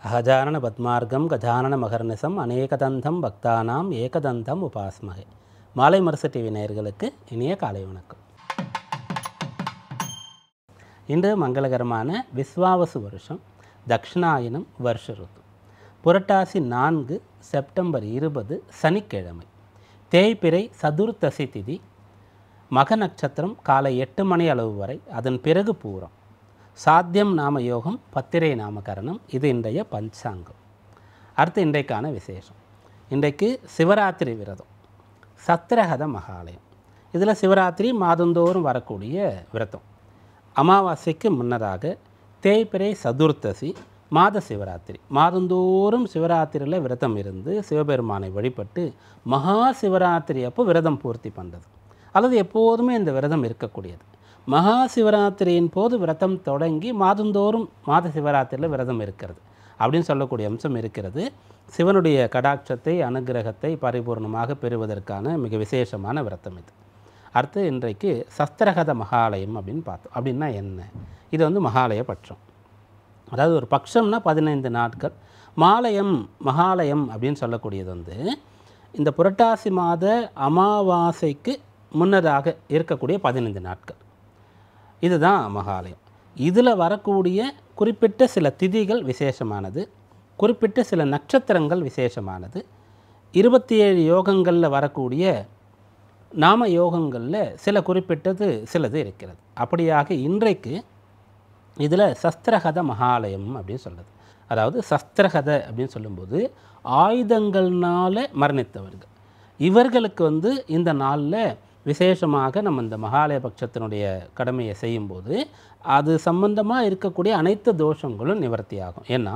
அகஜானன பத்மார்க்கம் கஜானன மகர்நிசம் அநேகதந்தம் பக்தானாம் ஏகதந்தம் உபாஸ்மகே. மாலை மரசு டிவி நேயர்களுக்கு இனிய காலை வணக்கம். இன்று மங்களகரமான விஸ்வாவசு வருஷம் தக்ஷிணாயனம் வருஷ ருத்து புரட்டாசி 4 செப்டம்பர் 20 சனிக்கிழமை. தேய்பிறை சதுர்த்தசி திதி. மக நட்சத்திரம் காலை 8 மணி அளவு வரை, அதன் பிறகு பூரம். சாத்தியம் நாம யோகம், பத்திரை நாமகரணம். இது இன்றைய பஞ்சாங்கம். அடுத்து இன்றைக்கான விசேஷம். இன்றைக்கு சிவராத்திரி விரதம், சத்திரகத மகாலயம். இதில் சிவராத்திரி மாதந்தோறும் வரக்கூடிய விரதம். அமாவாசைக்கு முன்னதாக தேய்பிறை சதுர்த்தசி மாத சிவராத்திரி. மாதந்தோறும் சிவராத்திரியில் விரதம் இருந்து சிவபெருமானை வழிபட்டு மகா சிவராத்திரி அப்போ விரதம் பூர்த்தி பண்ணுறது, அல்லது எப்போதுமே இந்த விரதம் இருக்கக்கூடியது. மகா சிவராத்திரியின் போது விரதம் தொடங்கி மாதந்தோறும் மாத சிவராத்திரியில் விரதம் இருக்கிறது அப்படின்னு சொல்லக்கூடிய அம்சம் இருக்கிறது. சிவனுடைய கடாட்சத்தை அனுகிரகத்தை பரிபூர்ணமாக பெறுவதற்கான மிக விசேஷமான விரதம் இது. அடுத்து இன்றைக்கு சஸ்திரகத மகாலயம் அப்படின்னு பார்த்தோம். அப்படின்னா என்ன? இது மகாலய பட்சம். அதாவது ஒரு பட்சம்னா 15 நாட்கள். மாலயம் மகாலயம் அப்படின்னு சொல்லக்கூடியது இந்த புரட்டாசி மாத அமாவாசைக்கு முன்னதாக இருக்கக்கூடிய 15 நாட்கள். இதுதான் மகாலயம். இதில் வரக்கூடிய குறிப்பிட்ட சில திதிகள் விசேஷமானது, குறிப்பிட்ட சில நட்சத்திரங்கள் விசேஷமானது. 27 யோகங்களில் வரக்கூடிய நாம யோகங்களில் சில குறிப்பிட்டது சிலது இருக்கிறது. அப்படியாக இன்றைக்கு இதில் சஸ்திரகத மகாலயம் அப்படின்னு சொல்லுது. அதாவது சஸ்திரகத அப்படின்னு சொல்லும்போது ஆயுதங்கள்னால மரணித்தவர்கள், இவர்களுக்கு இந்த நாளில் விசேஷமாக நம்ம இந்த மகாலய பட்சத்தினுடைய கடமையை செய்யும்போது அது சம்பந்தமாக இருக்கக்கூடிய அனைத்து தோஷங்களும் நிவர்த்தியாகும். ஏன்னா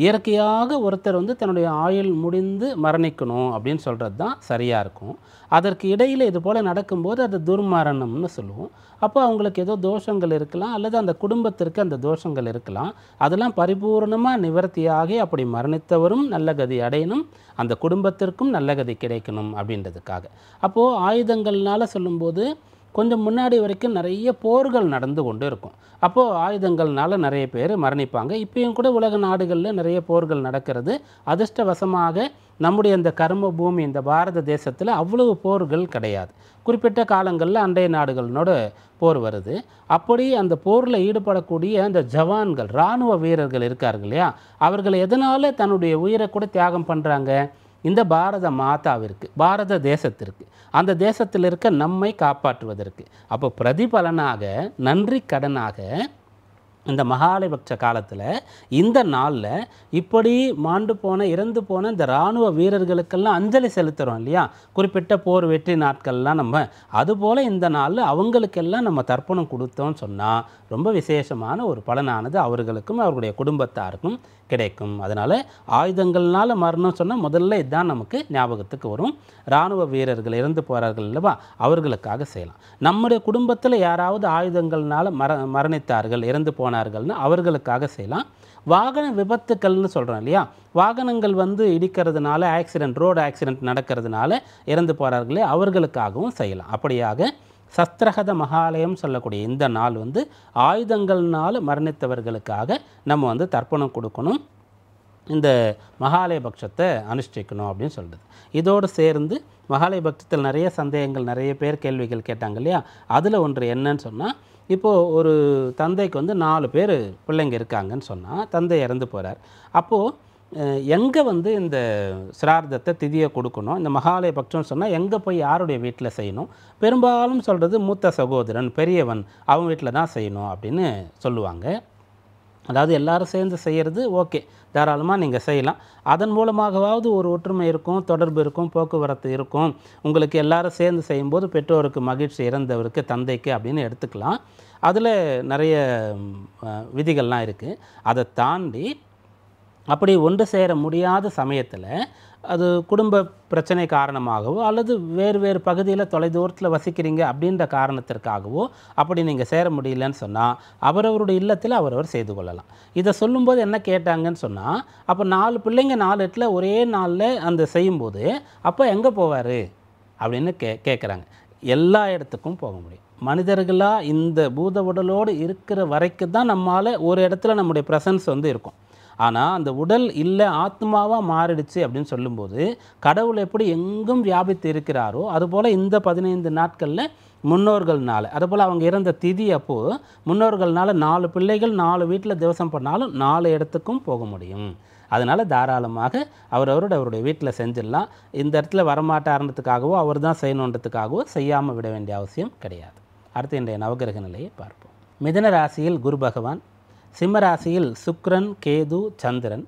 இயற்கையாக ஒருத்தர் தன்னுடைய ஆயுள் முடிந்து மரணிக்கணும் அப்படின்னு சொல்கிறது தான் சரியாக இருக்கும். அதற்கு இடையில் இது போல் நடக்கும்போது அது துர்மரணம்னு சொல்லுவோம். அப்போ அவங்களுக்கு ஏதோ தோஷங்கள் இருக்கலாம், அல்லது அந்த குடும்பத்திற்கு அந்த தோஷங்கள் இருக்கலாம். அதெல்லாம் பரிபூர்ணமாக நிவர்த்தியாகி அப்படி மரணித்தவரும் நல்ல கதி அடையணும், அந்த குடும்பத்திற்கும் நல்ல கதி கிடைக்கணும் அப்படின்றதுக்காக. அப்போது ஆயுதங்கள்னால சொல்லும்போது கொஞ்சம் முன்னாடி வரைக்கும் நிறைய போர்கள் நடந்து கொண்டு இருக்கும். அப்போது ஆயுதங்கள்னால நிறைய பேர் மரணிப்பாங்க. இப்பயும் கூட உலக நாடுகளில் நிறைய போர்கள் நடக்கிறது. அதிர்ஷ்டவசமாக நம்முடைய இந்த கர்ம பூமி இந்த பாரத தேசத்தில் அவ்வளவு போர்கள் கிடையாது. குறிப்பிட்ட காலங்களில் அண்டைய நாடுகளோட போர் வருது. அப்படி அந்த போரில் ஈடுபடக்கூடிய அந்த ஜவான்கள், இராணுவ வீரர்கள் இருக்கார்கள் இல்லையா, அவர்கள் எதனால் தன்னுடைய உயிரை கூட தியாகம் பண்ணுறாங்க? இந்த பாரத மாதாவிற்கு, பாரத தேசத்திற்கு, அந்த தேசத்தில் இருக்க நம்மை காப்பாற்றுவதற்கு. அப்போ பிரதிபலனாக, நன்றி கடனாக இந்த மகாலயபட்ச காலத்தில் இந்த நாளில் இப்படி மாண்டு போன இறந்து போன இந்த இராணுவ வீரர்களுக்கெல்லாம் அஞ்சலி செலுத்துகிறோம் இல்லையா, குறிப்பிட்ட போர் வெற்றி நாட்கள்லாம் நம்ம. அதுபோல் இந்த நாளில் அவங்களுக்கெல்லாம் நம்ம தர்ப்பணம் கொடுத்தோம்னு சொன்னால் ரொம்ப விசேஷமான ஒரு பலனானது அவர்களுக்கும் அவர்களுடைய குடும்பத்தாருக்கும் கிடைக்கும். அதனால் ஆயுதங்கள்னால மரணம் சொன்னால் முதல்ல இதுதான் நமக்கு ஞாபகத்துக்கு வரும். இராணுவ வீரர்கள் இறந்து போகிறார்கள் இல்லவா, அவர்களுக்காக செய்யலாம். நம்முடைய குடும்பத்தில் யாராவது ஆயுதங்கள்னால மரணித்தார்கள், இறந்து போனார்கள்னு அவர்களுக்காக செய்யலாம். வாகன விபத்துக்கள்னு சொல்கிறோம் இல்லையா, வாகனங்கள் இடிக்கிறதுனால ஆக்சிடெண்ட், ரோடு ஆக்சிடெண்ட் நடக்கிறதுனால இறந்து போகிறார்களே, அவர்களுக்காகவும் செய்யலாம். அப்படியாக சஸ்திரகத மகாலயம் சொல்லக்கூடிய இந்த நாள் ஆயுதங்கள்னால் மரணித்தவர்களுக்காக நம்ம தர்ப்பணம் கொடுக்கணும், இந்த மகாலய பட்சத்தை அனுஷ்டிக்கணும் அப்படின்னு சொல்கிறது. இதோடு சேர்ந்து மகாலய பட்சத்தில் நிறைய சந்தேகங்கள், நிறைய பேர் கேள்விகள் கேட்டாங்க இல்லையா. அதில் ஒன்று என்னன்னு சொன்னால், இப்போது ஒரு தந்தைக்கு 4 பேர் பிள்ளைங்க இருக்காங்கன்னு சொன்னால், தந்தை இறந்து போகிறார். அப்போது எங்கே இந்த சிரார்த்தத்தை திதியை கொடுக்கணும், இந்த மகாலய பட்சம்னு சொன்னால் எங்கே போய் யாருடைய வீட்டில் செய்யணும்? பெரும்பாலும் சொல்கிறது மூத்த சகோதரன், பெரியவன், அவங்க வீட்டில் தான் செய்யணும் அப்படின்னு சொல்லுவாங்க. அதாவது எல்லாரும் சேர்ந்து செய்கிறது ஓகே, தாராளமாக நீங்கள் செய்யலாம். அதன் மூலமாகவாவது ஒரு ஒற்றுமை இருக்கும், தொடர்பு இருக்கும், போக்குவரத்து இருக்கும். உங்களுக்கு எல்லாரும் சேர்ந்து செய்யும்போது பெற்றோருக்கு மகிழ்ச்சி, இறந்தவருக்கு, தந்தைக்கு அப்படின்னு எடுத்துக்கலாம். அதில் நிறைய விதிகள்லாம் இருக்குது. அதை தாண்டி அப்படி ஒன்று சேர முடியாத சமயத்தில், அது குடும்ப பிரச்சனை காரணமாகவோ அல்லது வேறு வேறு பகுதியில் தொலைதூரத்தில் வசிக்கிறீங்க அப்படின்ற காரணத்திற்காகவோ அப்படி நீங்கள் சேர முடியலன்னு சொன்னால் அவரவருடைய இல்லத்தில் அவரவர் செய்து கொள்ளலாம். இதை சொல்லும்போது என்ன கேட்டாங்கன்னு சொன்னால், அப்போ 4 பிள்ளைங்க 4 இடத்துல ஒரே நாளில் அந்த செய்யும்போது அப்போ எங்கே போவார் அப்படின்னு கேட்குறாங்க. எல்லா இடத்துக்கும் போக முடியும். மனிதர்களாக இந்த பூத உடலோடு இருக்கிற வரைக்கும் தான் நம்மால் ஒரு இடத்துல நம்முடைய ப்ரெசன்ஸ் இருக்கும். ஆனால் அந்த உடல் இல்லை ஆத்மாவாக மாறிடுச்சு அப்படின்னு சொல்லும்போது கடவுள் எப்படி எங்கும் வியாபித்து இருக்கிறாரோ அதுபோல் இந்த 15 நாட்களில் முன்னோர்கள்னால அதுபோல் அவங்க இறந்த திதி அப்போது முன்னோர்கள்னால 4 பிள்ளைகள் 4 வீட்டில் திவசம் பண்ணாலும் 4 இடத்துக்கும் போக முடியும். அதனால் தாராளமாக அவருடைய வீட்டில் செஞ்சிடலாம். இந்த இடத்துல வரமாட்டார்ன்றதுக்காகவோ அவர் தான் செய்யணுன்றதுக்காகவோ செய்யாமல் விட வேண்டிய அவசியம் கிடையாது. அடுத்து இன்றைய நவகிரக நிலையை பார்ப்போம். மிதுன ராசியில் குரு பகவான், சிம்ம ராசியில் சுக்கிரன், கேது, சந்திரன்,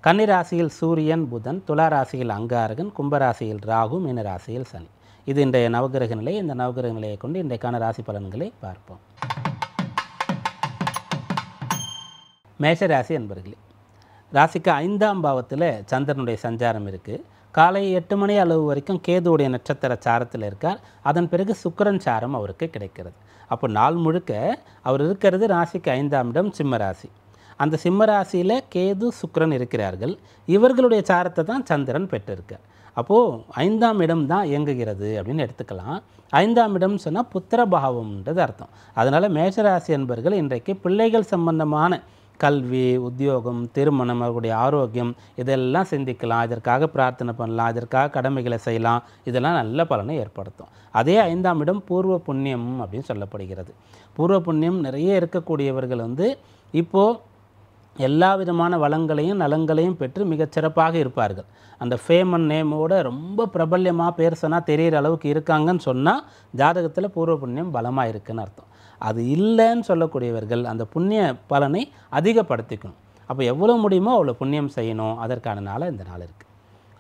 கன்னி ராசியில் சூரியன், புதன், துலா ராசியில் அங்காரகன், கும்பராசியில் ராகு, மீன ராசியில் சனி. இது இன்றைய நவகிரக நிலை. இந்த நவகிரக நிலையை கொண்டு இன்றைக்கான ராசி பலன்களை பார்ப்போம். மேஷராசி என்பர்களே, ராசிக்கு 5ஆம் பாவத்தில் சந்திரனுடைய சஞ்சாரம் இருக்குது. காலை 8 மணி அளவு வரைக்கும் கேதுவுடைய நட்சத்திர சாரத்தில் இருக்கார். அதன் பிறகு சுக்கிரன் சாரம் அவருக்கு கிடைக்கிறது. அப்போ நாள் முழுக்க அவர் இருக்கிறது ராசிக்கு 5ஆம் இடம் சிம்ம ராசி. அந்த சிம்ம ராசியில் கேது சுக்கிரன் இருக்கிறார்கள். இவர்களுடைய சாரத்தை தான் சந்திரன் பெற்றிருக்கார். அப்போது 5ஆம் இடம் தான் இயங்குகிறது அப்படின்னு எடுத்துக்கலாம். 5ஆம் இடம் சொன்னால் புத்திரபாவம்ன்றது அர்த்தம். அதனால் மேஷராசி என்பர்கள் இன்றைக்கு பிள்ளைகள் சம்பந்தமான கல்வி, உத்தியோகம், திருமணம், அவருடைய ஆரோக்கியம் இதெல்லாம் சிந்திக்கலாம். இதற்காக பிரார்த்தனை பண்ணலாம், இதற்காக கடமைகளை செய்யலாம். இதெல்லாம் நல்ல பலனை ஏற்படுத்தும். அதே 5ஆம் இடம் பூர்வ புண்ணியம் அப்படின்னு சொல்லப்படுகிறது. பூர்வ புண்ணியம் நிறைய இருக்கக்கூடியவர்கள் இப்போது எல்லா விதமான வளங்களையும் நலங்களையும் பெற்று மிகச்சிறப்பாக இருப்பார்கள். அந்த ஃபேம் அண்ட் நேமோட ரொம்ப பிரபல்யமாக பேர்சனாக தெரிகிற அளவுக்கு இருக்காங்கன்னு சொன்னால் ஜாதகத்தில் பூர்வ புண்ணியம் பலமாக இருக்குதுன்னு அர்த்தம். அது இல்லைன்னு சொல்லக்கூடியவர்கள் அந்த புண்ணிய பலனை அதிகப்படுத்திக்கணும். அப்போ எவ்வளோ முடியுமோ அவ்வளோ புண்ணியம் செய்யணும். அதற்கான நாள் இந்த நாள் இருக்குது.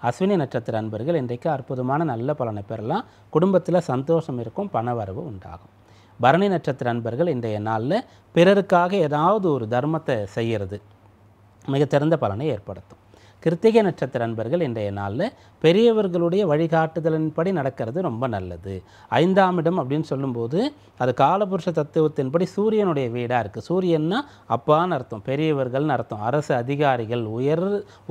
அஸ்வினி நட்சத்திர அன்பர்கள் இன்றைக்கு அற்புதமான நல்ல பலனை பெறலாம். குடும்பத்தில் சந்தோஷம் இருக்கும், பணவரவு உண்டாகும். பரணி நட்சத்திர அன்பர்கள் இன்றைய நாளில் பிறருக்காக ஏதாவது ஒரு தர்மத்தை செய்கிறது மிகச்சிறந்த பலனை ஏற்படுத்தும். கிருத்திகை நட்சத்திர அன்பர்கள் இன்றைய நாளில் பெரியவர்களுடைய வழிகாட்டுதலின்படி நடக்கிறது ரொம்ப நல்லது. 5ஆம் இடம் அப்படின்னு சொல்லும்போது அது காலபுருஷ தத்துவத்தின்படி சூரியனுடைய வீடாக இருக்குது. சூரியன்னா அப்பான்னு அர்த்தம், பெரியவர்கள்னு அர்த்தம், அரசு அதிகாரிகள்,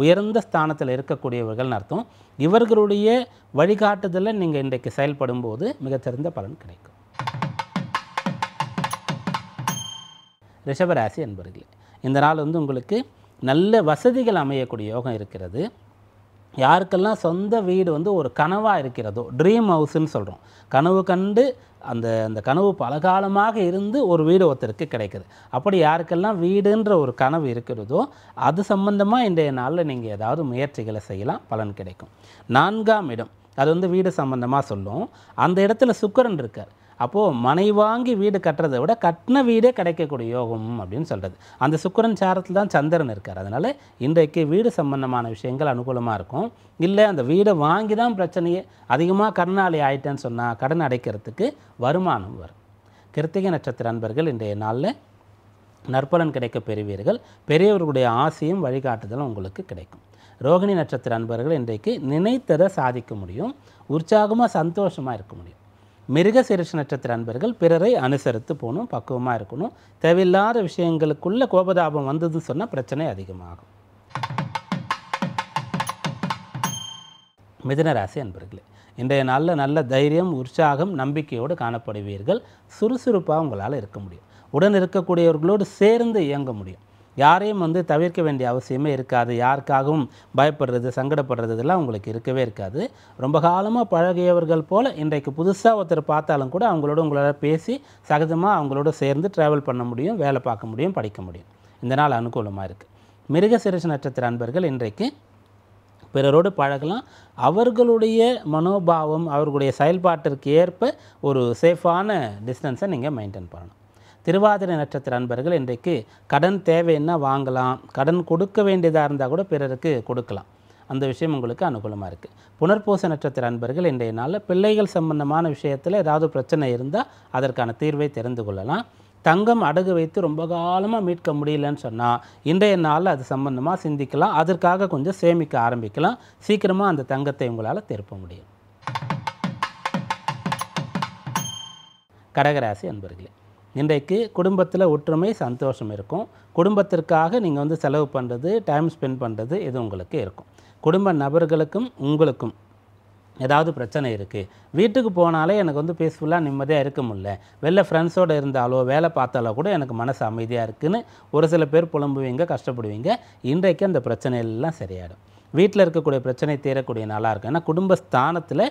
உயர்ந்த ஸ்தானத்தில் இருக்கக்கூடியவர்கள்னு அர்த்தம். இவர்களுடைய வழிகாட்டுதலில் நீங்கள் இன்றைக்கு செயல்படும் போது மிகச்சிறந்த பலன் கிடைக்கும். ரிஷபராசி அன்பர்களே, இந்த நாள் உங்களுக்கு நல்ல வசதிகள் அமையக்கூடிய யோகம் இருக்கிறது. யாருக்கெல்லாம் சொந்த வீடு ஒரு கனவாக இருக்கிறதோ, ட்ரீம் ஹவுஸ்ன்னு சொல்கிறோம், கனவு கண்டு அந்த கனவு பலகாலமாக இருந்து ஒரு வீடு ஒருத்தருக்கு கிடைக்குது. அப்படி யாருக்கெல்லாம் வீடுன்ற ஒரு கனவு இருக்கிறதோ அது சம்பந்தமாக இன்றைய நாளில் நீங்கள் ஏதாவது முயற்சிகளை செய்யலாம், பலன் கிடைக்கும். 4ஆம் இடம் அது வீடு சம்பந்தமாக சொல்லும். அந்த இடத்துல சுக்கிரன் இருக்கார். அப்போது மனை வாங்கி வீடு கட்டுறதை விட கட்டின வீடே கிடைக்கக்கூடிய யோகம் அப்படின்னு சொல்கிறது. அந்த சுக்கிரன் சாரத்தில் தான் சந்திரன் இருக்கார். அதனால் இன்றைக்கு வீடு சம்பந்தமான விஷயங்கள் அனுகூலமாக இருக்கும். இல்லை அந்த வீடை வாங்கி தான் பிரச்சனையே, அதிகமாக கடனாளி ஆகிட்டேன்னு சொன்னால் கடன் அடைக்கிறதுக்கு வருமானம் வரும். கிருத்திகை நட்சத்திர அன்பர்கள் இன்றைய நாளில் நற்பலன் கிடைக்க பெறுவீர்கள். பெரியவர்களுடைய ஆசையும் வழிகாட்டுதலும் உங்களுக்கு கிடைக்கும். ரோகிணி நட்சத்திர அன்பர்கள் இன்றைக்கு நினைத்ததை சாதிக்க முடியும், உற்சாகமாக சந்தோஷமாக இருக்க முடியும். மிருகசீரிஷ நட்சத்திர அன்பர்கள் பிறரை அனுசரித்து போகணும், பக்குவமாக இருக்கணும். தேவையில்லாத விஷயங்களுக்குள்ள கோபதாபம் வந்ததுன்னு சொன்னால் பிரச்சனை அதிகமாகும். மிதுன ராசி அன்பர்களே, இன்றைய நாளில் நல்ல தைரியம், உற்சாகம், நம்பிக்கையோடு காணப்படுவீர்கள். சுறுசுறுப்பாக உங்களால் இருக்க முடியும். உடன் இருக்கக்கூடியவர்களோடு சேர்ந்து இயங்க முடியும். யாரையும் தவிர்க்க வேண்டிய அவசியமே இருக்காது. யாருக்காகவும் பயப்படுறது, சங்கடப்படுறது இதெல்லாம் உங்களுக்கு இருக்கவே இருக்காது. ரொம்ப காலமாக பழகியவர்கள் போல் இன்றைக்கு புதுசாக ஒருத்தர் பார்த்தாலும் கூட அவங்களோட உங்களால் பேசி சகஜமாக அவங்களோட சேர்ந்து ட்ராவல் பண்ண முடியும், வேலை பார்க்க முடியும், படிக்க முடியும். இந்த நாள் அனுகூலமாக இருக்குது. மிருகசீரிஷ நட்சத்திர அன்பர்கள் இன்றைக்கு பிறரோடு பழகலாம். அவர்களுடைய மனோபாவம், அவர்களுடைய செயல்பாட்டிற்கு ஏற்ப ஒரு சேஃபான டிஸ்டன்ஸை நீங்கள் மெயின்டைன் பண்ணணும். திருவாதிரை நட்சத்திர அன்பர்கள் இன்றைக்கு கடன் தேவைன்னா வாங்கலாம், கடன் கொடுக்க வேண்டியதாக இருந்தால் கூட பிறருக்கு கொடுக்கலாம். அந்த விஷயம் உங்களுக்கு அனுகூலமாக இருக்குது. புனர்பூச நட்சத்திர அன்பர்கள் இன்றைய நாளில் பிள்ளைகள் சம்பந்தமான விஷயத்தில் ஏதாவது பிரச்சனை இருந்தால் அதற்கான தீர்வை தெரிந்து கொள்ளலாம். தங்கம் அடகு வைத்து ரொம்ப காலமாக மீட்க முடியலன்னு சொன்னால் இன்றைய நாளில் அது சம்பந்தமாக சிந்திக்கலாம். அதற்காக கொஞ்சம் சேமிக்க ஆரம்பிக்கலாம். சீக்கிரமாக அந்த தங்கத்தை உங்களால் திருப்ப முடியும். கடகராசி அன்பர்களே, இன்றைக்கு குடும்பத்தில் ஒற்றுமை, சந்தோஷம் இருக்கும். குடும்பத்திற்காக நீங்கள் செலவு பண்ணுறது, டைம் ஸ்பெண்ட் பண்ணுறது இது உங்களுக்கு இருக்கும். குடும்ப நபர்களுக்கும் உங்களுக்கும் ஏதாவது பிரச்சனை இருக்குது, வீட்டுக்கு போனாலே எனக்கு வந்து பீஸ்ஃபுல்லாக நிம்மதியாக இருக்க முடியல, வெளில ஃப்ரெண்ட்ஸோடு இருந்தாலோ வேலை பார்த்தாலோ கூட எனக்கு மனசு அமைதியாக இருக்குதுன்னு ஒரு சில பேர் புலம்புவீங்க, கஷ்டப்படுவீங்க. இன்றைக்கு அந்த பிரச்சனையெல்லாம் சரியாயிடும். வீட்டில் இருக்கக்கூடிய பிரச்சனை தீரக்கூடிய நாளாக இருக்கும். ஏன்னா குடும்பஸ்தானத்தில்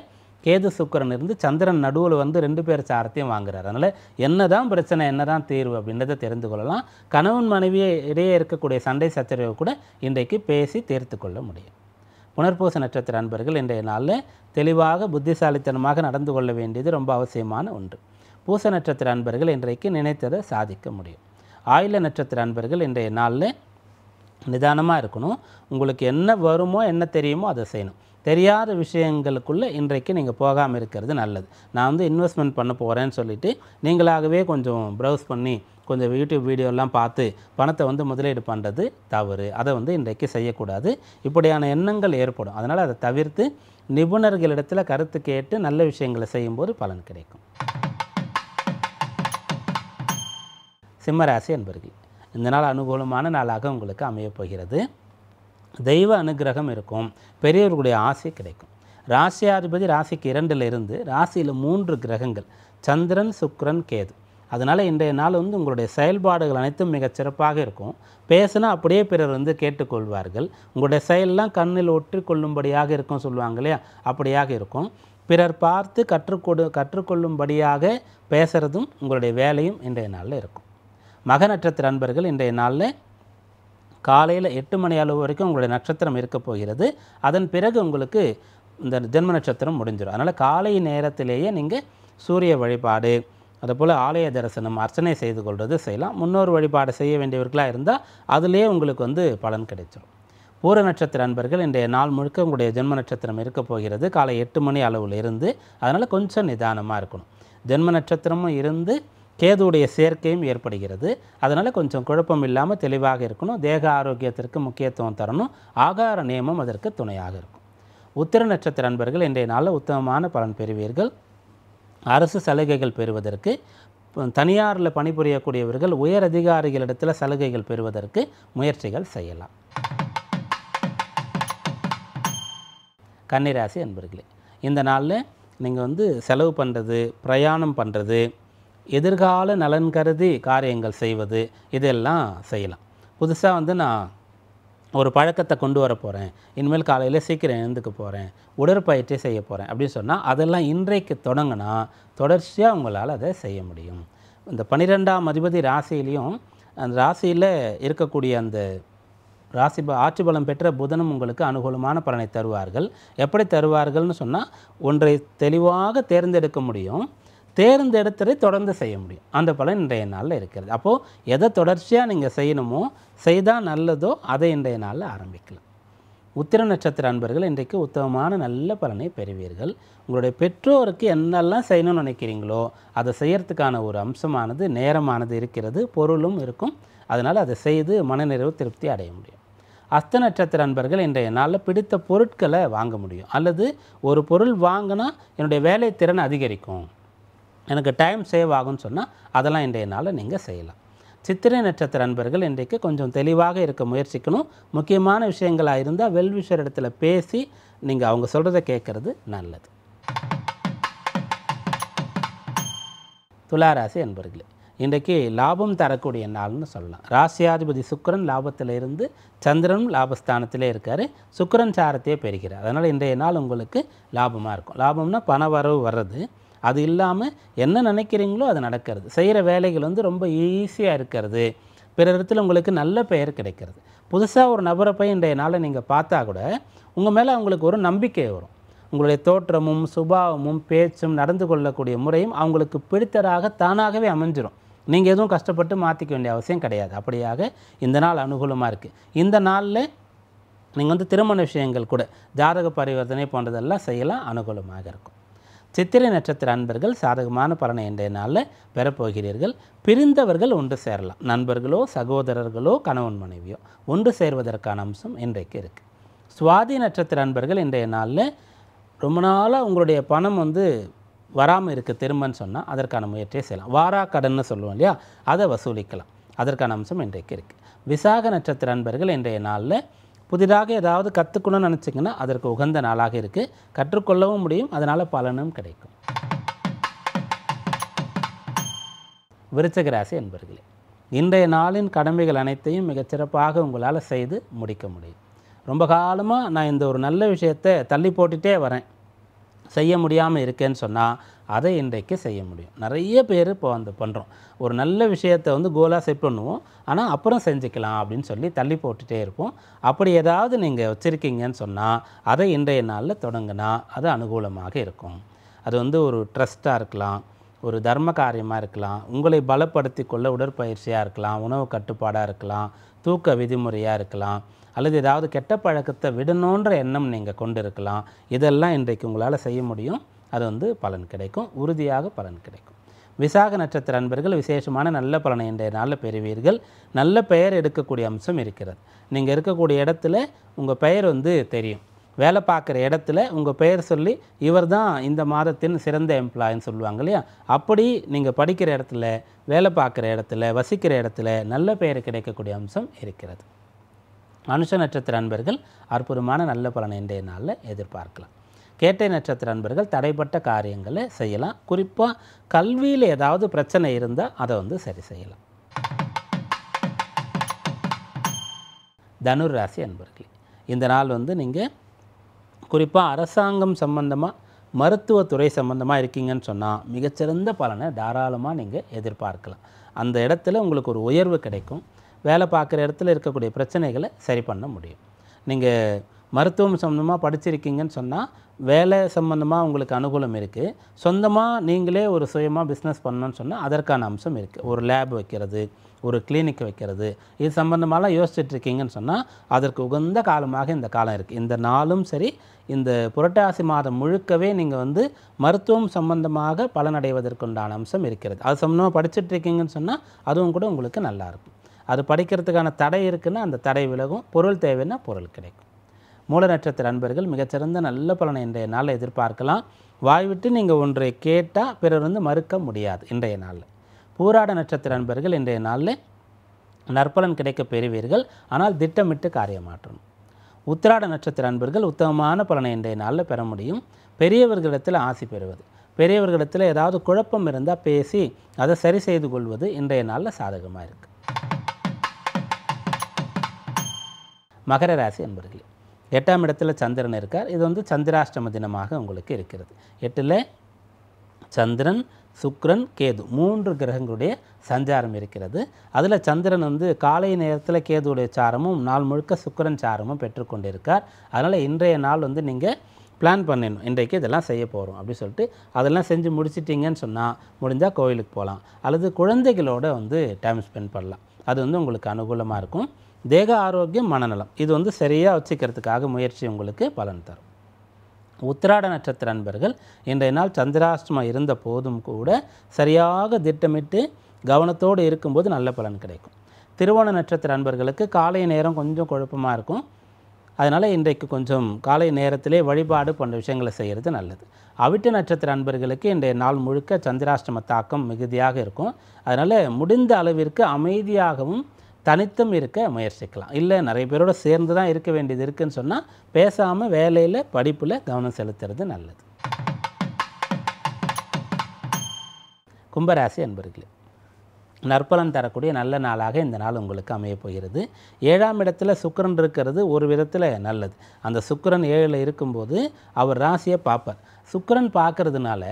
கேது சுக்கிரன் இருந்து சந்திரன் நடுவில் வந்து 2 பேர் சாரத்தையும் வாங்குறாரு. அதனால் என்ன தான் பிரச்சனை, என்ன தான் தீர்வு அப்படின்றத தெரிந்து கொள்ளலாம். கணவன் மனைவியே இடையே இருக்கக்கூடிய சண்டை சச்சரவு கூட இன்றைக்கு பேசி தீர்த்து கொள்ள முடியும். புனர்பூச நட்சத்திர அன்பர்கள் இன்றைய நாளில் தெளிவாக புத்திசாலித்தனமாக நடந்து கொள்ள வேண்டியது ரொம்ப அவசியமான ஒன்று. பூச நட்சத்திர அன்பர்கள் இன்றைக்கு நினைத்ததை சாதிக்க முடியும். ஆயில நட்சத்திர அன்பர்கள் இன்றைய நாளில் நிதானமாக இருக்கணும். உங்களுக்கு என்ன வருமோ என்ன தெரியுமோ அதை செய்யணும். தெரியாத விஷயங்களுக்குள்ளே இன்றைக்கு நீங்கள் போகாமல் இருக்கிறது நல்லது. நான் வந்து இன்வெஸ்ட்மெண்ட் பண்ண போகிறேன்னு சொல்லிவிட்டு நீங்களாகவே கொஞ்சம் ப்ரௌஸ் பண்ணி கொஞ்சம் யூடியூப் வீடியோலாம் பார்த்து பணத்தை வந்து முதலீடு பண்ணுறது தவறு. அதை வந்து இன்றைக்கு செய்யக்கூடாது. இப்படியான எண்ணங்கள் ஏற்படும். அதனால் அதை தவிர்த்து நிபுணர்களிடத்தில் கருத்து கேட்டு நல்ல விஷயங்களை செய்யும்போது பலன் கிடைக்கும். சிம்மராசி அன்பர்கள், இந்த நாள் அனுகூலமான நாளாக உங்களுக்கு அமையப் போகிறது. தெய்வ அனுகிரகம் இருக்கும், பெரியவர்களுடைய ஆசை கிடைக்கும். ராசியாதிபதி ராசிக்கு 2ல் இருந்து ராசியில் 3 கிரகங்கள் சந்திரன், சுக்கிரன், கேது. அதனால் இன்றைய நாள் வந்து உங்களுடைய செயல்பாடுகள் அனைத்தும் மிகச்சிறப்பாக இருக்கும். பேசினா அப்படியே பிறர் வந்து கேட்டுக்கொள்வார்கள். உங்களுடைய செயலெல்லாம் கண்ணில் ஒற்றி கொள்ளும்படியாக இருக்கும் சொல்லுவாங்க இல்லையா, அப்படியாக இருக்கும். பிறர் பார்த்து கற்றுக்கொள்ளும்படியாக பேசுகிறதும் உங்களுடைய வேலையும் இன்றைய நாளில் இருக்கும். மக நட்சத்திர அன்பர்கள் இன்றைய நாளில் காலையில் 8 மணி அளவு வரைக்கும் உங்களுடைய நட்சத்திரம் இருக்க போகிறது. அதன் பிறகு உங்களுக்கு இந்த ஜென்ம நட்சத்திரம் முடிஞ்சிடும். அதனால் காலை நேரத்திலேயே நீங்கள் சூரிய வழிபாடு, அதுபோல் ஆலய தரிசனம், அர்ச்சனை செய்து கொள்வது செய்யலாம். முன்னோர் வழிபாடு செய்ய வேண்டியவர்களாக இருந்தால் அதிலே உங்களுக்கு வந்து பலன் கிடைச்சிடும். பூர நட்சத்திர அன்பர்கள் இன்றைய நாள் முழுக்க உங்களுடைய ஜென்ம நட்சத்திரம் இருக்க போகிறது காலை 8 மணி அளவில் இருந்து. அதனால் கொஞ்சம் நிதானமாக இருக்கணும். ஜென்ம நட்சத்திரமும் இருந்து கேதுவுடைய சேர்க்கையும் ஏற்படுகிறது. அதனால் கொஞ்சம் குழப்பம் இல்லாமல் தெளிவாக இருக்கணும். தேக ஆரோக்கியத்திற்கு முக்கியத்துவம் தரணும். ஆகார நியமம் அதற்கு துணையாக இருக்கும். உத்திர நட்சத்திர அன்பர்கள் இன்றைய நாளில் உத்தமமான பலன் பெறுவீர்கள். அரசு சலுகைகள் பெறுவதற்கு, தனியாரில் பணிபுரியக்கூடியவர்கள் உயர் அதிகாரிகளிடத்தில் சலுகைகள் பெறுவதற்கு முயற்சிகள் செய்யலாம். கன்னிராசி அன்பர்களே, இந்த நாளில் நீங்கள் வந்து செலவு பண்ணுறது, பிரயாணம் பண்ணுறது, எதிர்கால நலன் கருதி காரியங்கள் செய்வது, இதெல்லாம் செய்யலாம். புதுசாக வந்து நான் ஒரு பழக்கத்தை கொண்டு வர போகிறேன், இனிமேல் காலையில் சீக்கிரம் எழுந்துக்க போகிறேன், உடற்பயிற்சி செய்ய போகிறேன் அப்படின்னு சொன்னால் அதெல்லாம் இன்றைக்கு தொடங்கினா தொடர்ச்சியாக உங்களால் அதை செய்ய முடியும். இந்த 12ஆம் அதிபதி ராசியிலையும் அந்த ராசியில் இருக்கக்கூடிய அந்த ராசி ஆட்சி பலம் பெற்ற புதனும் உங்களுக்கு அனுகூலமான பலனை தருவார்கள். எப்படி தருவார்கள்னு சொன்னால், ஒன்றை தெளிவாக தேர்ந்தெடுக்க முடியும், தேர்ந்தெடுத்ததை தொடர்ந்து செய்ய முடியும். அந்த பலன் இன்றைய நாளில் இருக்கிறது. அப்போது எதை தொடர்ச்சியாக நீங்கள் செய்யணுமோ, செய்தால் நல்லதோ அதை இன்றைய நாளில் ஆரம்பிக்கலாம். உத்திர நட்சத்திர அன்பர்கள் இன்றைக்கு உத்தமமான நல்ல பலனை பெறுவீர்கள். உங்களுடைய பெற்றோருக்கு என்னெல்லாம் செய்யணும்னு நினைக்கிறீங்களோ அதை செய்யறதுக்கான ஒரு அம்சமானது, நேரமானது இருக்கிறது, பொருளும் இருக்கும். அதனால் அதை செய்து மனநிறைவு திருப்தி அடைய முடியும். அஸ்த நட்சத்திர அன்பர்கள் இன்றைய நாளில் பிடித்த பொருட்களை வாங்க முடியும். அல்லது ஒரு பொருள் வாங்கினா என்னுடைய வேலை திறன் அதிகரிக்கும், எனக்கு டைம் சேவ் ஆகும்னு சொன்னால் அதெல்லாம் இன்றைய நாளில் நீங்கள் செய்யலாம். சித்திரை நட்சத்திர அன்பர்கள் இன்றைக்கு கொஞ்சம் தெளிவாக இருக்க முயற்சிக்கணும். முக்கியமான விஷயங்களாக இருந்தால் வெல்விஷர் இடத்துல பேசி நீங்கள் அவங்க சொல்கிறத கேட்குறது நல்லது. துளாராசி அன்பர்களே, இன்றைக்கு லாபம் தரக்கூடிய நாள்னு சொல்லலாம். ராசியாதிபதி சுக்கிரன் லாபத்தில் இருந்து சந்திரனும் லாபஸ்தானத்திலே இருக்கார். சுக்கிரன் சாரத்தையே பெறுகிறார். அதனால் இன்றைய நாள் உங்களுக்கு லாபமாக இருக்கும். லாபம்னா பண வரவு வர்றது, அது இல்லாமல் என்ன நினைக்கிறீங்களோ அது நடக்கிறது. செய்கிற வேலைகள் வந்து ரொம்ப ஈஸியாக இருக்கிறது. பிற இடத்துல உங்களுக்கு நல்ல பெயர் கிடைக்கிறது. புதுசாக ஒரு நபரை போய் இன்றைய நாளை நீங்கள் பார்த்தா கூட உங்கள் மேலே அவங்களுக்கு ஒரு நம்பிக்கை வரும். உங்களுடைய தோற்றமும் சுபாவமும் பேச்சும் நடந்து கொள்ளக்கூடிய முறையும் அவங்களுக்கு பிடித்ததாக தானாகவே அமைஞ்சிடும். நீங்கள் எதுவும் கஷ்டப்பட்டு மாற்றிக்க வேண்டிய அவசியம் கிடையாது. அப்படியாக இந்த நாள் அனுகூலமாக இருக்குது. இந்த நாளில் நீங்கள் வந்து திருமண விஷயங்கள் கூட ஜாதக பரிவர்த்தனை போன்றதெல்லாம் செய்யலாம், அனுகூலமாக இருக்கும். சித்திரை நட்சத்திர அன்பர்கள் சாதகமான பலனை இன்றைய நாளில் பெறப்போகிறீர்கள். பிரிந்தவர்கள் ஒன்று சேரலாம். நண்பர்களோ சகோதரர்களோ கணவன் மனைவியோ ஒன்று சேர்வதற்கான அம்சம் இன்றைக்கு இருக்குது. சுவாதி நட்சத்திர அன்பர்கள் இன்றைய நாளில் ரொம்ப நாளாக உங்களுடைய பணம் வந்து வராமல் இருக்குது திரும்பன்னு சொன்னால் அதற்கான முயற்சியை செய்யலாம். வாரா கடன்னு சொல்லுவோம் இல்லையா, அதை வசூலிக்கலாம். அதற்கான அம்சம் இன்றைக்கு இருக்குது. விசாக நட்சத்திர அன்பர்கள் இன்றைய நாளில் புதிதாக ஏதாவது கற்றுக்கணும்னு நினச்சிங்கன்னா அதற்கு உகந்த நாளாக இருக்குது. கற்றுக்கொள்ளவும் முடியும், அதனால் பலனும் கிடைக்கும். விருச்சிக ராசி அன்பர்களே, இன்றைய நாளின் கடமைகள் அனைத்தையும் மிகச்சிறப்பாக உங்களால் செய்து முடிக்க முடியும். ரொம்ப காலமாக நான் இந்த ஒரு நல்ல விஷயத்தை தள்ளி போட்டுகிட்டே வரேன், செய்ய முடியாமல் இருக்கேன்னு சொன்னால் அதை இன்றைக்கு செய்ய முடியும். நிறைய பேர் இப்போ பண்ணுறோம், ஒரு நல்ல விஷயத்தை கோலாக செட் பண்ணுவோம், ஆனால் அப்புறம் செஞ்சுக்கலாம் அப்படின்னு சொல்லி தள்ளி போட்டுகிட்டே இருப்போம். அப்படி ஏதாவது நீங்கள் வச்சுருக்கீங்கன்னு சொன்னால் அதை இன்றைய நாளில் தொடங்கினா அது அனுகூலமாக இருக்கும். அது ஒரு ட்ரஸ்ட்டாக இருக்கலாம், ஒரு தர்ம காரியமாக இருக்கலாம், உங்களை பலப்படுத்தி கொள்ள உடற்பயிற்சியாக இருக்கலாம், உணவு கட்டுப்பாடாக இருக்கலாம், தூக்க விதிமுறையாக இருக்கலாம், அல்லது ஏதாவது கெட்ட பழக்கத்தை விடணுன்ற எண்ணம் நீங்கள் கொண்டு இருக்கலாம். இதெல்லாம் இன்றைக்கு உங்களால் செய்ய முடியும். அது பலன் கிடைக்கும், உறுதியாக பலன் கிடைக்கும். விசாக நட்சத்திர அன்பர்கள் விசேஷமான நல்ல பலனை இன்றைய நாளில் பெறுவீர்கள். நல்ல பெயர் எடுக்கக்கூடிய அம்சம் இருக்கிறது. நீங்கள் இருக்கக்கூடிய இடத்துல உங்கள் பெயர் தெரியும். வேலை பார்க்குற இடத்துல உங்கள் பெயர் சொல்லி இவர் தான் இந்த மாதத்தின் சிறந்த எம்ப்ளாயின்னு சொல்லுவாங்க இல்லையா? அப்படி நீங்கள் படிக்கிற இடத்துல, வேலை பார்க்குற இடத்துல, வசிக்கிற இடத்துல நல்ல பெயர் கிடைக்கக்கூடிய அம்சம் இருக்கிறது. அனுஷ நட்சத்திர அன்பர்கள் அற்புதமான நல்ல பலனை இன்றைய நாளில் எதிர்பார்க்கலாம். கேட்டை நட்சத்திர அன்பர்கள் தடைப்பட்ட காரியங்களை செய்யலாம். குறிப்பாக கல்வியில் ஏதாவது பிரச்சனை இருந்தால் அதை சரி செய்யலாம். தனுர் ராசி அன்பர்களே, இந்த நாள் நீங்கள் குறிப்பாக அரசாங்கம் சம்பந்தமாக, மருத்துவத்துறை சம்பந்தமாக இருக்கீங்கன்னு சொன்னால் மிகச்சிறந்த பலனை தாராளமாக நீங்கள் எதிர்பார்க்கலாம். அந்த இடத்துல உங்களுக்கு ஒரு உயர்வு கிடைக்கும். வேலை பார்க்குற இடத்துல இருக்கக்கூடிய பிரச்சனைகளை சரி பண்ண முடியும். நீங்கள் மருத்துவம் சம்மந்தமாக படிச்சிருக்கீங்கன்னு சொன்னால் வேலை சம்மந்தமாக உங்களுக்கு அனுகூலம் இருக்குது. சொந்தமாக நீங்களே ஒரு சுயமாக பிஸ்னஸ் பண்ணணும்னு சொன்னால் அதற்கான அம்சம் இருக்குது. ஒரு லேப் வைக்கிறது, ஒரு கிளினிக் வைக்கிறது, இது சம்பந்தமாலாம் யோசிச்சுட்ருக்கீங்கன்னு சொன்னால் அதற்கு உகந்த காலமாக இந்த காலம் இருக்குது. இந்த நாளும் சரி, இந்த புரட்டாசி மாதம் முழுக்கவே நீங்கள் மருத்துவம் சம்பந்தமாக பலனடைவதற்குண்டான அம்சம் இருக்கிறது. அது சம்பந்தமாக படிச்சுட்ருக்கீங்கன்னு சொன்னால் அதுவும் கூட உங்களுக்கு நல்லாயிருக்கும். அது படிக்கிறதுக்கான தடை இருக்குன்னா அந்த தடை விலகும், பொருள் தேவைன்னா பொருள் கிடைக்கும். மூல நட்சத்திர அன்பர்கள் மிகச்சிறந்த நல்ல பலனை இன்றைய நாளில் எதிர்பார்க்கலாம். வாய்விட்டு நீங்கள் ஒன்றை கேட்டால் பிறர் மறுக்க முடியாது இன்றைய நாளில். பூராட நட்சத்திர அன்பர்கள் இன்றைய நாளில் நற்பலன் கிடைக்க பெறுவீர்கள், ஆனால் திட்டமிட்டு காரியமாற்றணும். உத்திராட நட்சத்திர அன்பர்கள் உத்தமமான பலனை இன்றைய நாளில் பெற முடியும். பெரியவர்களிடத்தில் ஆசி பெறுவது, பெரியவர்களிடத்தில் ஏதாவது குழப்பம் இருந்தால் பேசி அதை சரி செய்து கொள்வது இன்றைய நாளில் சாதகமாக இருக்குது. மகர ராசி அன்பர்களே, 8ஆம் இடத்துல சந்திரன் இருக்கார். இது சந்திராஷ்டம தினமாக உங்களுக்கு இருக்கிறது. 8ல் சந்திரன், சுக்கிரன், கேது 3 கிரகங்களுடைய சஞ்சாரம் இருக்கிறது. அதில் சந்திரன் காலை நேரத்தில் கேதுவுடைய சாரமும் நாள் முழுக்க சுக்கிரன் சாரமும் பெற்றுக்கொண்டிருக்கார். அதனால் இன்றைய நாள் நீங்கள் பிளான் பண்ணிடணும், இன்றைக்கு இதெல்லாம் செய்ய போகிறோம் அப்படி சொல்லிட்டு அதெல்லாம் செஞ்சு முடிச்சிட்டிங்கன்னு சொன்னால் முடிஞ்சால் கோயிலுக்கு போகலாம், அல்லது குழந்தைகளோட டைம் ஸ்பெண்ட் பண்ணலாம். அது உங்களுக்கு அனுகூலமாக இருக்கும். தேக ஆரோக்கியம், மனநலம் இது சரியாக வச்சுக்கிறதுக்காக முயற்சி உங்களுக்கு பலன் தரும். உத்திராட நட்சத்திர அன்பர்கள் இன்றைய நாள் சந்திராஷ்டமம் இருந்த போதும் கூட சரியாக திட்டமிட்டு கவனத்தோடு இருக்கும்போது நல்ல பலன் கிடைக்கும். திருவோண நட்சத்திர அன்பர்களுக்கு காலை நேரம் கொஞ்சம் குழப்பமாக இருக்கும். அதனால் இன்றைக்கு கொஞ்சம் காலை நேரத்திலே வழிபாடு போன்ற விஷயங்களை செய்கிறது நல்லது. அவிட்ட நட்சத்திர அன்பர்களுக்கு இன்றைய நாள் முழுக்க சந்திராஷ்டம தாக்கம் மிகுதியாக இருக்கும். அதனால் முடிந்த அளவிற்கு அமைதியாகவும் தனித்தும் இருக்க முயற்சிக்கலாம். இல்லை நிறைய பேரோட சேர்ந்து தான் இருக்க வேண்டியது இருக்குதுன்னு சொன்னால் பேசாமல் வேலையில், படிப்பில் கவனம் செலுத்துறது நல்லது. கும்பராசி அன்பர்களே, நற்பலன் தரக்கூடிய நல்ல நாளாக இந்த நாள் உங்களுக்கு அமைய போகிறது. 7ஆம் இடத்துல சுக்கிரன் இருக்கிறது ஒரு விதத்தில் நல்லது. அந்த சுக்கிரன் 7ல் இருக்கும்போது அவர் ராசியை பார்ப்பார். சுக்கிரன் பார்க்கறதுனால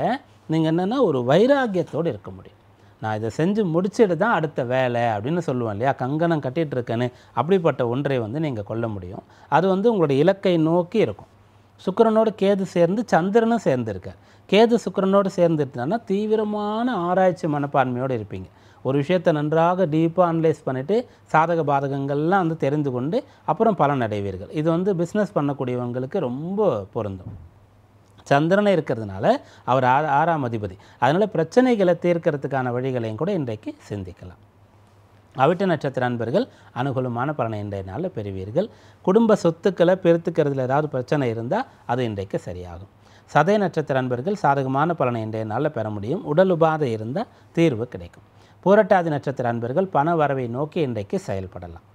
நீங்கள் என்னென்னா ஒரு வைராக்கியத்தோடு இருக்க முடியும். நான் இதை செஞ்சு முடிச்சுட்டு தான் அடுத்த வேலை அப்படின்னு சொல்லுவேன் இல்லையா, கங்கணம் கட்டிகிட்டு இருக்கேன்னு, அப்படிப்பட்ட ஒன்றை நீங்கள் கொள்ள முடியும். அது உங்களுடைய இலக்கை நோக்கி இருக்கும். சுக்கிரனோடு கேது சேர்ந்து சந்திரனும் சேர்ந்துருக்கார். கேது சுக்கிரனோடு சேர்ந்துட்டுனா தீவிரமான ஆராய்ச்சி மனப்பான்மையோடு இருப்பீங்க. ஒரு விஷயத்தை நன்றாக டீப்பாக அனலைஸ் பண்ணிவிட்டு சாதக பாதகங்கள்லாம் தெரிந்து கொண்டு அப்புறம் பலன் அடைவீர்கள். இது பிஸ்னஸ் பண்ணக்கூடியவங்களுக்கு ரொம்ப பொருந்தும். சந்திரனை இருக்கிறதுனால அவர் 6ஆம் அதிபதி. அதனால் பிரச்சனைகளை தீர்க்கிறதுக்கான வழிகளையும் கூட இன்றைக்கு சிந்திக்கலாம். அவிட்ட நட்சத்திர அன்பர்கள் அனுகூலமான பலனை இன்றைய நாளில் பெறுவீர்கள். குடும்ப சொத்துக்களை பிரித்துக்கிறதுல ஏதாவது பிரச்சனை இருந்தால் அது இன்றைக்கு சரியாகும். சதய நட்சத்திர அன்பர்கள் சாதகமான பலனை இன்றைய நாளில் பெற முடியும். உடல் உபாதை இருந்தால் தீர்வு கிடைக்கும். பூரட்டாதி நட்சத்திர அன்பர்கள் பண வரவை நோக்கி இன்றைக்கு செயல்படலாம்.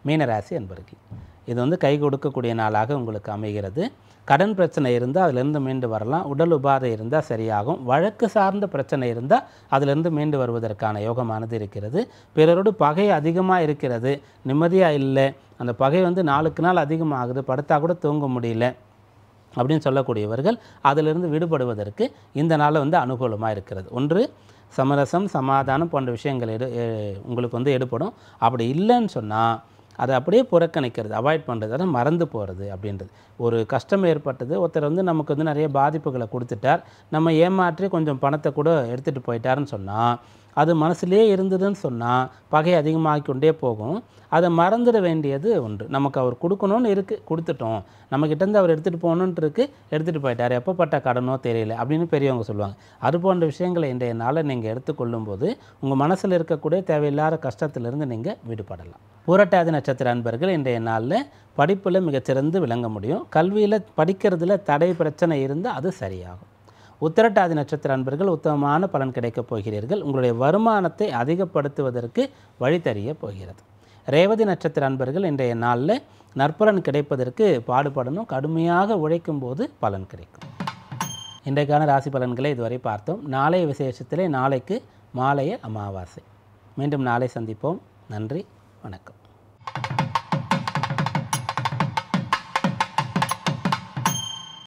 மீனராசி அன்பர்கள். இது வந்து கை கொடுக்கக்கூடிய நாளாக உங்களுக்கு அமைகிறது. கடன் பிரச்சனை இருந்தால் அதிலிருந்து மீண்டு வரலாம். உடல் உபாதை இருந்தால் சரியாகும். வழக்கு சார்ந்த பிரச்சனை இருந்தால் அதிலிருந்து மீண்டு வருவதற்கான யோகமானது இருக்கிறது. பிறரோடு பகை அதிகமாக இருக்கிறது, நிம்மதியாக இல்லை, அந்த பகை வந்து நாளுக்கு நாள் அதிகமாகுது, படுத்தா கூட தூங்க முடியல அப்படின்னு சொல்லக்கூடியவர்கள் அதிலிருந்து விடுபடுவதற்கு இந்த நாள் வந்து அனுகூலமாக இருக்கிறது. ஒன்று சமரசம், சமாதானம் போன்ற விஷயங்கள் உங்களுக்கு வந்து எடுப்படும். அப்படி இல்லைன்னு சொன்னால் அதை அப்படியே புறக்கணிக்கிறது, அவாய்ட் பண்ணுறது, அதை மறந்து போகிறது அப்படின்றது. ஒரு கஷ்டம் ஏற்பட்டது, ஒருத்தர் வந்து நமக்கு வந்து நிறைய பாதிப்புகளை கொடுத்துட்டார், நம்ம ஏமாற்றி கொஞ்சம் பணத்தை கூட எடுத்துகிட்டு போயிட்டாருன்னு சொன்னால் அது மனசுலேயே இருந்ததுன்னு சொன்னால் பகை அதிகமாகிக் கொண்டே போகும். அதை மறந்துட வேண்டியது ஒன்று. நமக்கு அவர் கொடுக்கணும்னு இருக்குது, கொடுத்துட்டோம், நம்மக்கிட்டேருந்து அவர் எடுத்துகிட்டு போகணுன்ட்டு இருக்குது, எடுத்துகிட்டு போயிட்டார், எப்போப்பட்ட கடனோ தெரியல அப்படின்னு பெரியவங்க சொல்லுவாங்க. அது போன்ற விஷயங்களை இன்றைய நாளை நீங்கள் எடுத்துக்கொள்ளும்போது உங்கள் மனசில் இருக்கக்கூடிய தேவையில்லாத கஷ்டத்திலிருந்து நீங்கள் விடுபடலாம். பூரட்டாதி நட்சத்திர அன்பர்கள் இன்றைய நாளில் படிப்பில் மிகச்சிறந்து விளங்க முடியும். கல்வியில் படிக்கிறதுல தடை பிரச்சனை இருந்தால் அது சரியாகும். உத்திரட்டாதி நட்சத்திர அன்பர்கள் உத்தமமான பலன் கிடைக்கப் போகிறீர்கள். உங்களுடைய வருமானத்தை அதிகப்படுத்துவதற்கு வழி தெரிய போகிறது. ரேவதி நட்சத்திர அன்பர்கள் இன்றைய நாளில் நற்பலன் கிடைப்பதற்கு பாடுபடணும். கடுமையாக உழைக்கும் போது பலன் கிடைக்கும். இன்றைக்கான ராசி பலன்களை இதுவரை பார்த்தோம். நாளைய விசேஷத்திலே நாளைக்கு மாலைய அமாவாசை. மீண்டும் நாளை சந்திப்போம். நன்றி, வணக்கம்.